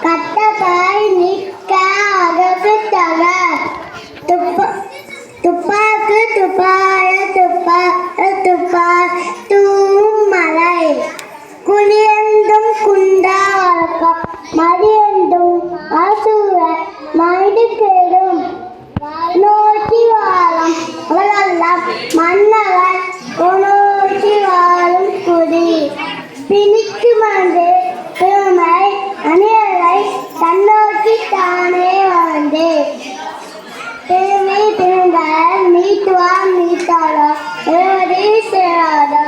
கட்டதாய் நிற்க அகத்து தக துப்பாக்கு துப்பாய துப்பா தூமலை குளியந்தும் குண்டா வழக்கம் மதியந்தும் அசூர மனித கேடும் நோக்கி வாழும் அவளெல்லாம் மன்னவன் நோக்கி வாழும் குடி பிணிக்கு மந்து பெருமை அணியலை தன்னோக்கி தானே வாழ்ந்து பெருமை பெருந்தால் மீட்டுவான் மீட்டாளோ எழுதி சேராதோ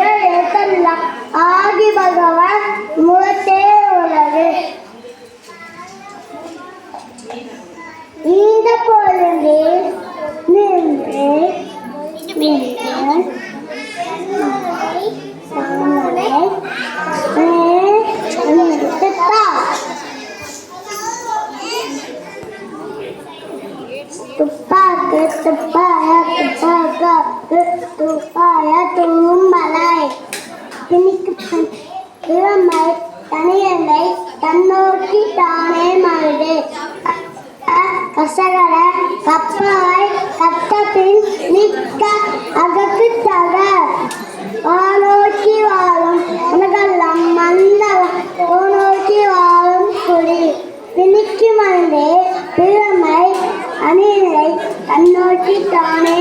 எழுத்தெல்லாம் ஆகி பகவான் முகத்தே உலகு இந்த பொழுது நின்று துப்பாக்கு துப்பாய தூமலை பிணிக்கு இளமை தனியலை தன்னோக்கி தானே மருது கசகர கப்பாய் கத்தபின் நிற்க அகத்து தக வானோக்கி வாழும் உலகெல்லாம் மன்னவன் நோக்கி வாழும் குடி பிணிக்கு மந்தே பிறமை அணியலை தன்னோக்கி தானே